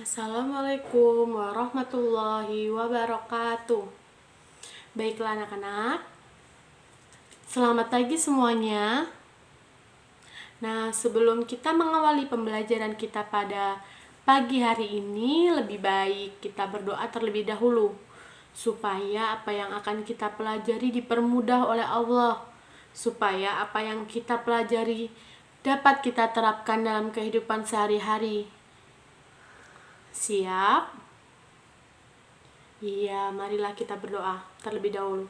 Assalamualaikum warahmatullahi wabarakatuh. Baiklah anak-anak, selamat pagi semuanya. Nah, sebelum kita mengawali pembelajaran kita pada pagi hari ini, lebih baik kita berdoa terlebih dahulu supaya apa yang akan kita pelajari dipermudah oleh Allah, supaya apa yang kita pelajari dapat kita terapkan dalam kehidupan sehari-hari. Siap? Iya, marilah kita berdoa terlebih dahulu.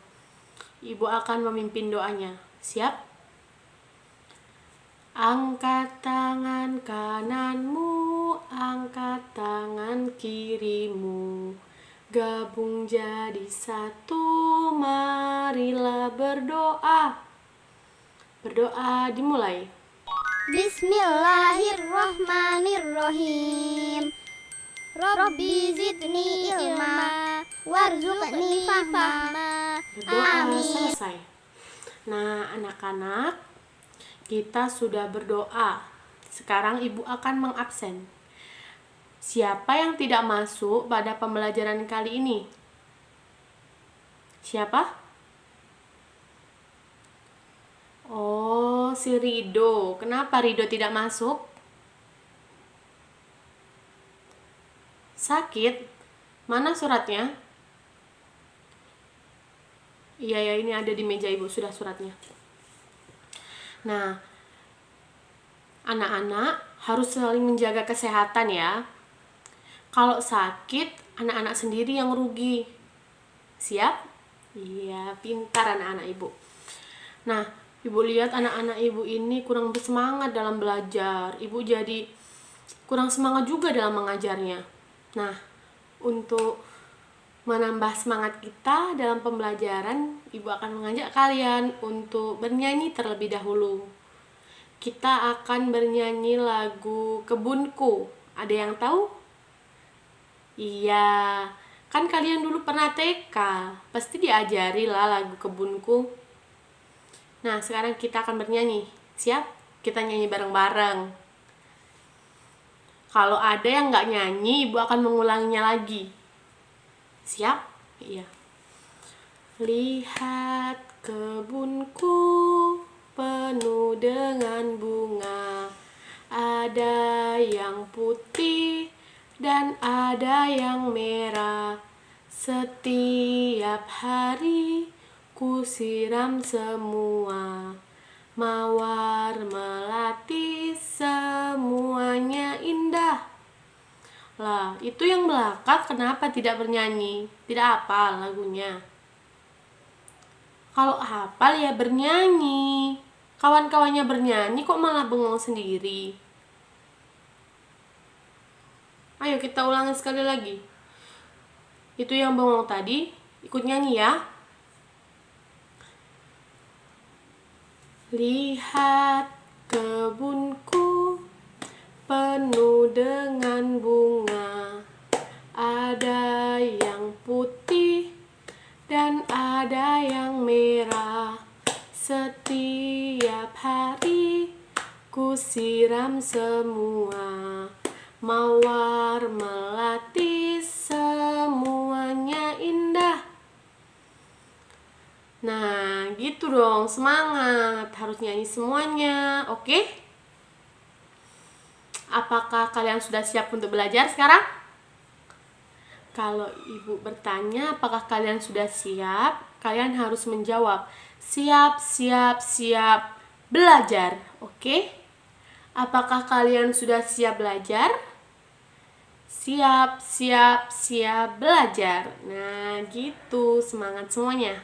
Ibu akan memimpin doanya. Siap? Angkat tangan kananmu, angkat tangan kirimu, gabung jadi satu, marilah berdoa. Berdoa dimulai. Bismillahirrahmanirrahim. Rabbi zidni ilma warzuqni fahma. Berdoa Amin. selesai. Nah, anak-anak, kita sudah berdoa. Sekarang ibu akan mengabsen. Siapa yang tidak masuk pada pembelajaran kali ini? Siapa? Oh, si Rido. Kenapa Rido tidak masuk? Sakit? Mana suratnya? Iya ya, ini ada di meja ibu, sudah suratnya. Nah, anak-anak harus saling menjaga kesehatan ya. Kalau sakit, anak-anak sendiri yang rugi. Siap? Iya, pintar anak-anak ibu. Nah, ibu lihat anak-anak ibu ini kurang bersemangat dalam belajar. Ibu jadi kurang semangat juga dalam mengajarnya. Nah, untuk menambah semangat kita dalam pembelajaran, ibu akan mengajak kalian untuk bernyanyi terlebih dahulu. Kita akan bernyanyi lagu Kebunku. Ada yang tahu? Iya, kan kalian dulu pernah TK, pasti diajari lah lagu Kebunku. Nah, sekarang kita akan bernyanyi. Siap? Kita nyanyi bareng-bareng. Kalau ada yang nggak nyanyi, ibu akan mengulanginya lagi. Siap? Iya. Lihat kebunku penuh dengan bunga, ada yang putih dan ada yang merah. Setiap hari ku siram semua, mawar melati semuanya indah. Lah, itu yang melekat kenapa tidak bernyanyi? Tidak hafal lagunya. Kalau hafal ya bernyanyi. Kawan-kawannya bernyanyi kok malah bengong sendiri. Ayo kita ulangi sekali lagi. Itu yang bengong tadi ikut nyanyi ya. Lihat kebunku penuh dengan bunga, ada yang putih dan ada yang merah. Setiap hari ku siram semua, mawar melati semuanya indah. Nah, gitu dong, semangat. Harus nyanyi semuanya, oke? Apakah kalian sudah siap untuk belajar sekarang? Kalau ibu bertanya apakah kalian sudah siap, kalian harus menjawab siap, siap, siap belajar, oke? Apakah kalian sudah siap belajar? Siap, siap, siap belajar. Nah, gitu, semangat semuanya.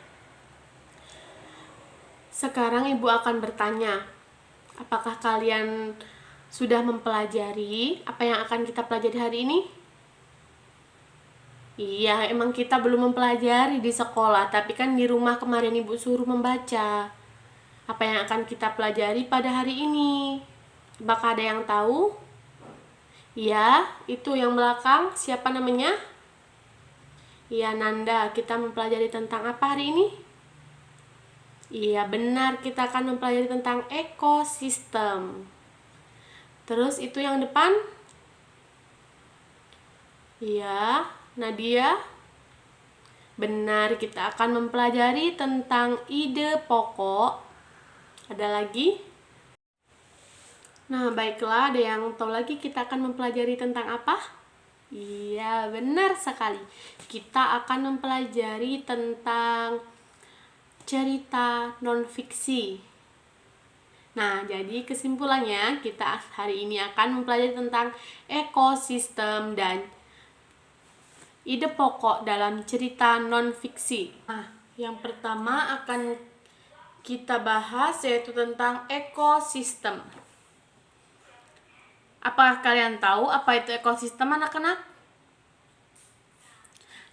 Sekarang ibu akan bertanya, apakah kalian sudah mempelajari apa yang akan kita pelajari hari ini? Iya, emang kita belum mempelajari di sekolah, tapi kan di rumah kemarin ibu suruh membaca. Apa yang akan kita pelajari pada hari ini? Apakah ada yang tahu? Iya, itu yang belakang, siapa namanya? Iya, Nanda, kita mempelajari tentang apa hari ini? Iya, benar, kita akan mempelajari tentang ekosistem. Terus itu yang depan? Iya, Nadia. Benar, kita akan mempelajari tentang ide pokok. Ada lagi? Nah, baiklah, ada yang tahu lagi kita akan mempelajari tentang apa? Iya, benar sekali. Kita akan mempelajari tentang cerita non-fiksi. Nah, jadi kesimpulannya kita hari ini akan mempelajari tentang ekosistem dan ide pokok dalam cerita non-fiksi. Nah, yang pertama akan kita bahas yaitu tentang ekosistem. Apakah kalian tahu apa itu ekosistem, anak-anak?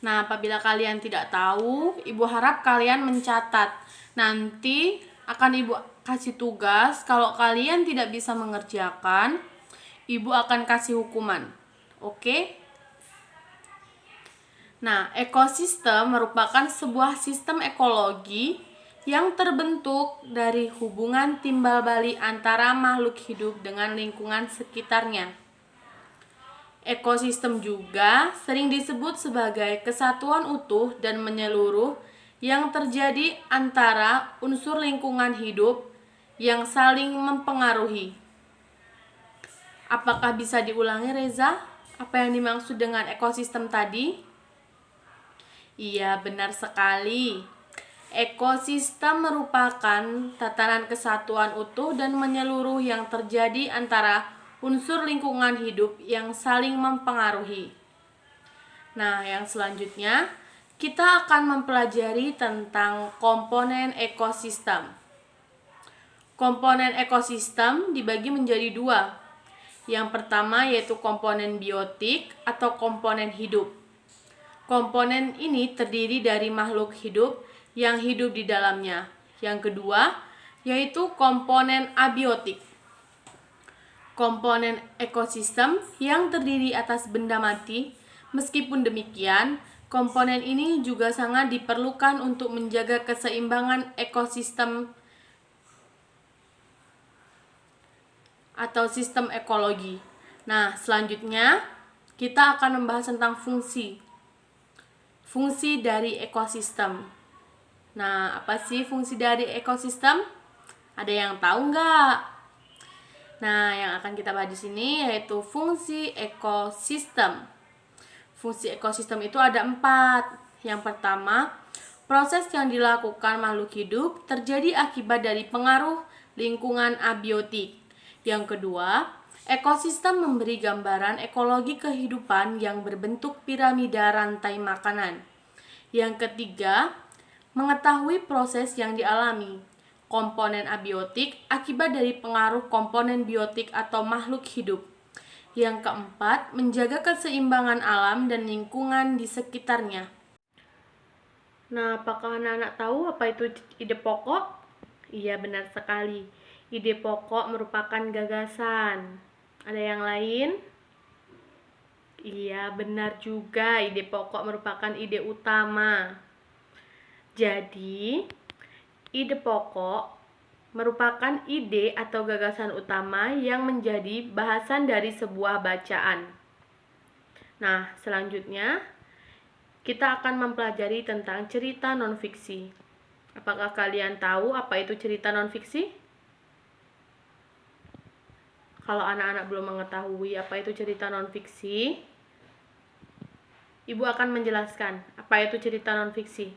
Nah, apabila kalian tidak tahu, Ibu harap kalian mencatat. Nanti akan Ibu kasih tugas, kalau kalian tidak bisa mengerjakan, Ibu akan kasih hukuman. Oke? Nah, ekosistem merupakan sebuah sistem ekologi yang terbentuk dari hubungan timbal balik antara makhluk hidup dengan lingkungan sekitarnya. Ekosistem juga sering disebut sebagai kesatuan utuh dan menyeluruh yang terjadi antara unsur lingkungan hidup yang saling mempengaruhi. Apakah bisa diulangi, Reza? Apa yang dimaksud dengan ekosistem tadi? Iya, benar sekali. Ekosistem merupakan tatanan kesatuan utuh dan menyeluruh yang terjadi antara unsur lingkungan hidup yang saling mempengaruhi. Nah, yang selanjutnya kita akan mempelajari tentang komponen ekosistem. Komponen ekosistem dibagi menjadi dua. Yang pertama yaitu komponen biotik atau komponen hidup. Komponen ini terdiri dari makhluk hidup yang hidup di dalamnya. Yang kedua, yaitu komponen abiotik. Komponen ekosistem yang terdiri atas benda mati. Meskipun demikian, komponen ini juga sangat diperlukan untuk menjaga keseimbangan ekosistem atau sistem ekologi. Nah, selanjutnya kita akan membahas tentang fungsi. Fungsi dari ekosistem. Nah, apa sih fungsi dari ekosistem? Ada yang tahu nggak? Nah, yang akan kita bahas di sini yaitu fungsi ekosistem. Fungsi ekosistem itu ada 4. Yang pertama, proses yang dilakukan makhluk hidup terjadi akibat dari pengaruh lingkungan abiotik. Yang kedua, ekosistem memberi gambaran ekologi kehidupan yang berbentuk piramida rantai makanan. Yang ketiga, mengetahui proses yang dialami komponen abiotik akibat dari pengaruh komponen biotik atau makhluk hidup. Yang keempat, menjaga keseimbangan alam dan lingkungan di sekitarnya. Nah, apakah anak-anak tahu apa itu ide pokok? Iya, benar sekali. Ide pokok merupakan gagasan. Ada yang lain? Iya, benar juga. Ide pokok merupakan ide utama. Jadi, ide pokok merupakan ide atau gagasan utama yang menjadi bahasan dari sebuah bacaan. Nah, selanjutnya kita akan mempelajari tentang cerita non-fiksi. Apakah kalian tahu apa itu cerita non-fiksi? Kalau anak-anak belum mengetahui apa itu cerita non-fiksi, Ibu akan menjelaskan apa itu cerita non-fiksi.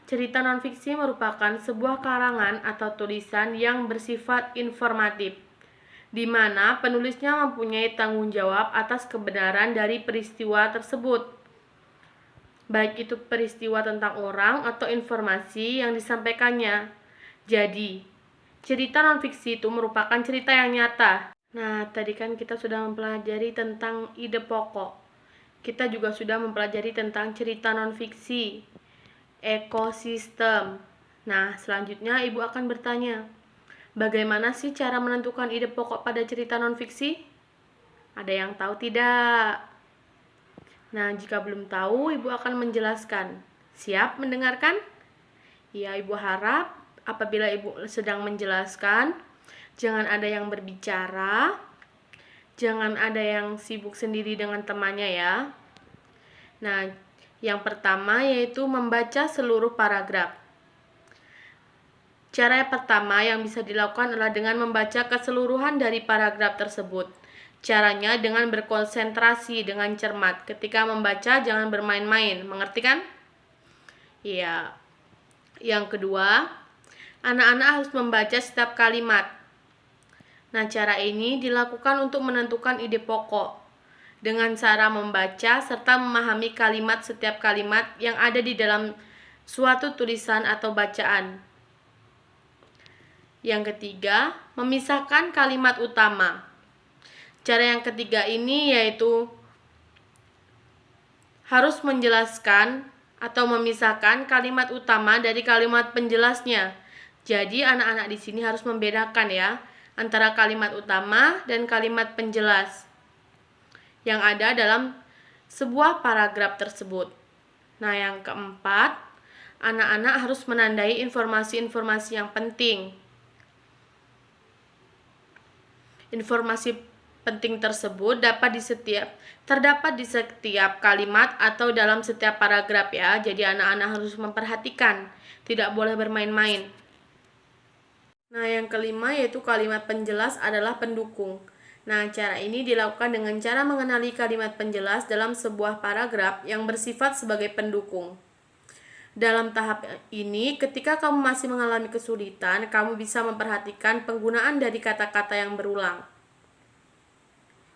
Cerita non-fiksi merupakan sebuah karangan atau tulisan yang bersifat informatif, di mana penulisnya mempunyai tanggung jawab atas kebenaran dari peristiwa tersebut, baik itu peristiwa tentang orang atau informasi yang disampaikannya. Jadi, cerita non-fiksi itu merupakan cerita yang nyata. Nah, tadi kan kita sudah mempelajari tentang ide pokok. Kita juga sudah mempelajari tentang cerita non-fiksi, ekosistem. Nah, selanjutnya Ibu akan bertanya, bagaimana sih cara menentukan ide pokok pada cerita non-fiksi? Ada yang tahu tidak? Nah, jika belum tahu, Ibu akan menjelaskan. Siap mendengarkan? Ya, Ibu harap apabila Ibu sedang menjelaskan, jangan ada yang berbicara, jangan ada yang sibuk sendiri dengan temannya ya. Nah, yang pertama yaitu membaca seluruh paragraf. Cara pertama yang bisa dilakukan adalah dengan membaca keseluruhan dari paragraf tersebut. Caranya dengan berkonsentrasi dengan cermat. Ketika membaca jangan bermain-main, mengerti kan? Iya. Yang kedua, anak-anak harus membaca setiap kalimat. Nah, cara ini dilakukan untuk menentukan ide pokok dengan cara membaca serta memahami kalimat setiap kalimat yang ada di dalam suatu tulisan atau bacaan. Yang ketiga, memisahkan kalimat utama. Cara yang ketiga ini yaitu harus menjelaskan atau memisahkan kalimat utama dari kalimat penjelasnya. Jadi anak-anak di sini harus membedakan ya antara kalimat utama dan kalimat penjelas yang ada dalam sebuah paragraf tersebut. Nah, yang keempat, anak-anak harus menandai informasi-informasi yang penting. Informasi penting tersebut terdapat di setiap kalimat atau dalam setiap paragraf ya. Jadi anak-anak harus memperhatikan, tidak boleh bermain-main. Nah, yang kelima yaitu kalimat penjelas adalah pendukung. Nah, cara ini dilakukan dengan cara mengenali kalimat penjelas dalam sebuah paragraf yang bersifat sebagai pendukung. Dalam tahap ini, ketika kamu masih mengalami kesulitan, kamu bisa memperhatikan penggunaan dari kata-kata yang berulang.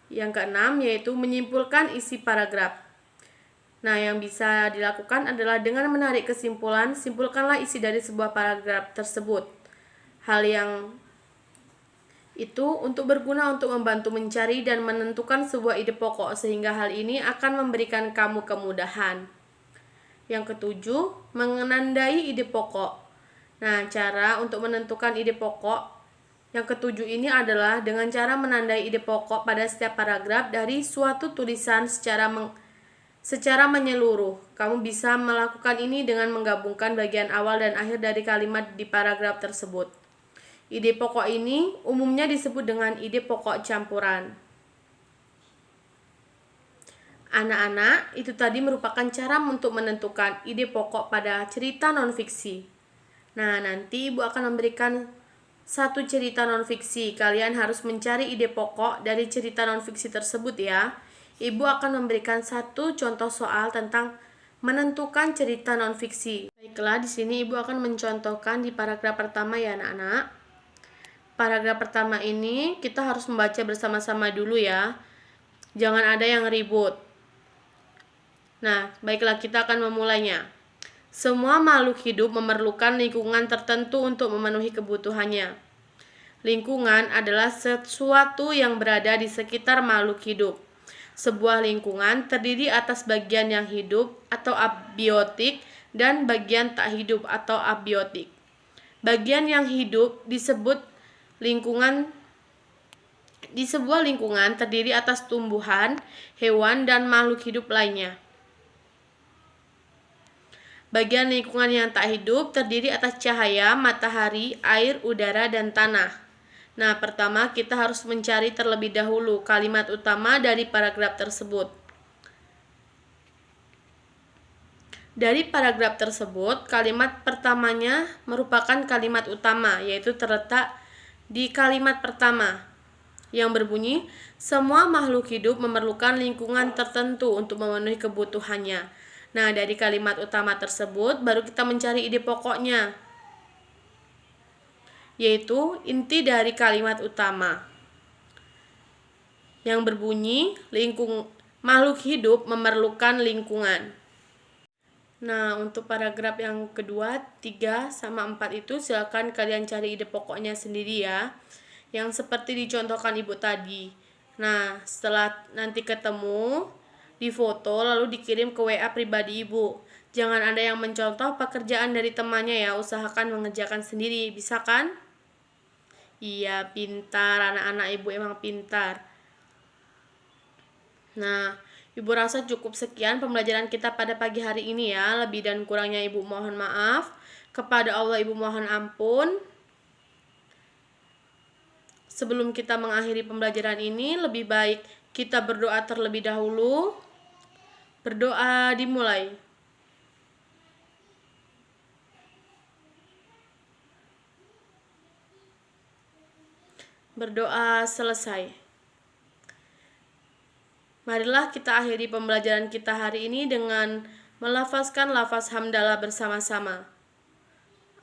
Yang keenam yaitu menyimpulkan isi paragraf. Nah, yang bisa dilakukan adalah dengan menarik kesimpulan, simpulkanlah isi dari sebuah paragraf tersebut. Hal yang itu untuk berguna untuk membantu mencari dan menentukan sebuah ide pokok, sehingga hal ini akan memberikan kamu kemudahan. Yang ketujuh, menandai ide pokok. Nah, cara untuk menentukan ide pokok yang ketujuh ini adalah dengan cara menandai ide pokok pada setiap paragraf dari suatu tulisan secara menyeluruh. Kamu bisa melakukan ini dengan menggabungkan bagian awal dan akhir dari kalimat di paragraf tersebut. Ide pokok ini umumnya disebut dengan ide pokok campuran. Anak-anak, itu tadi merupakan cara untuk menentukan ide pokok pada cerita non-fiksi. Nah, nanti Ibu akan memberikan satu cerita non-fiksi. Kalian harus mencari ide pokok dari cerita non-fiksi tersebut ya. Ibu akan memberikan satu contoh soal tentang menentukan cerita non-fiksi. Baiklah, di sini Ibu akan mencontohkan di paragraf pertama ya anak-anak. Paragraf pertama ini kita harus membaca bersama-sama dulu ya. Jangan ada yang ribut. Nah, baiklah kita akan memulainya. Semua makhluk hidup memerlukan lingkungan tertentu untuk memenuhi kebutuhannya. Lingkungan adalah sesuatu yang berada di sekitar makhluk hidup. Sebuah lingkungan terdiri atas bagian yang hidup atau abiotik dan bagian tak hidup atau abiotik. Bagian yang hidup disebut lingkungan. Di sebuah lingkungan terdiri atas tumbuhan, hewan, dan makhluk hidup lainnya. Bagian lingkungan yang tak hidup terdiri atas cahaya, matahari, air, udara, dan tanah. Nah, pertama kita harus mencari terlebih dahulu kalimat utama dari paragraf tersebut. Dari paragraf tersebut, kalimat pertamanya merupakan kalimat utama, yaitu terletak di kalimat pertama yang berbunyi, semua makhluk hidup memerlukan lingkungan tertentu untuk memenuhi kebutuhannya. Nah, dari kalimat utama tersebut baru kita mencari ide pokoknya, yaitu inti dari kalimat utama yang berbunyi makhluk hidup memerlukan lingkungan. Nah, untuk paragraf yang kedua, 3 sama 4 itu silakan kalian cari ide pokoknya sendiri ya, yang seperti dicontohkan Ibu tadi. Nah, setelah nanti ketemu, difoto lalu dikirim ke WA pribadi Ibu. Jangan ada yang mencontoh pekerjaan dari temannya ya, usahakan mengerjakan sendiri, bisa kan? Iya, pintar, anak-anak Ibu emang pintar. Nah, Ibu rasa cukup sekian pembelajaran kita pada pagi hari ini ya. Lebih dan kurangnya Ibu mohon maaf. Kepada Allah Ibu mohon ampun. Sebelum kita mengakhiri pembelajaran ini, lebih baik kita berdoa terlebih dahulu. Berdoa dimulai. Berdoa selesai. Marilah kita akhiri pembelajaran kita hari ini dengan melafazkan lafaz hamdalah bersama-sama.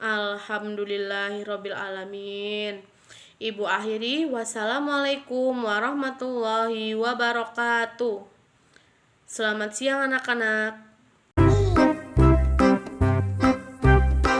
Alhamdulillahirabbil alamin. Ibu akhiri, wassalamualaikum warahmatullahi wabarakatuh. Selamat siang anak-anak.